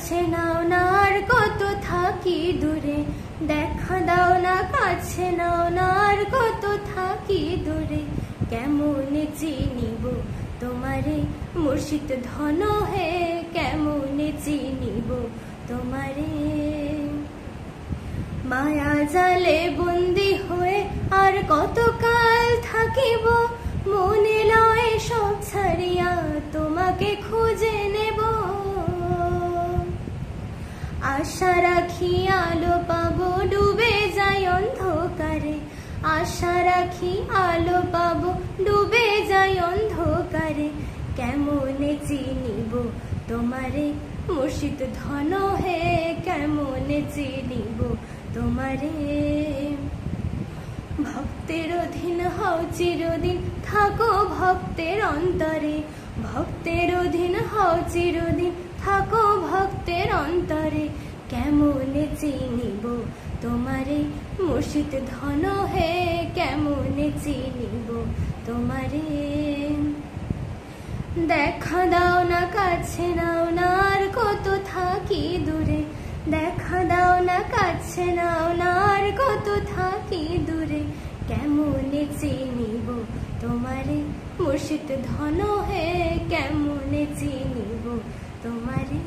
কাছে নাও না আর কত থাকি দূরে, দেখা দাও না কাছে নাও না আর কত থাকি দূরে। কেমনে চিনিব তোমারে মুর্শিদ ধন হে, কেমনে চিনিব তোমারে। মায়া জালে বন্দি হয়ে আর কত কাল থাকিব, মনে লয় সব ছাড়িয়া তোমাকে খুঁজে নেব। আশা রাখি আলো পাবো ডুবে যাই অন্ধকারে, আশা রাখি আলো পাবো ডুবে যাই অন্ধকারে। কেমনে চিনিব তোমারে মুর্শিদ ধন হে, কেমনে চিনিব তোমারে। ভক্তের অধীন হও চিরদিন থাকো ভক্তের অন্তরে, ভক্তের অধীন হও চিরদিন থাকো ভক্তের অন্তরে। কেমনে চিনিব তোমারে মুর্শিদ ধন হে, কেমনে চিনিব তোমারে। দেখা দাও না কাছে নাও না আর কত থাকি দূরে, দেখা দাও না কাছে নাও না আর কত থাকি দূরে। কেমনে চিনিব তোমারে মুর্শিদ ধন হে, কেমনে চিনিব তোমারে।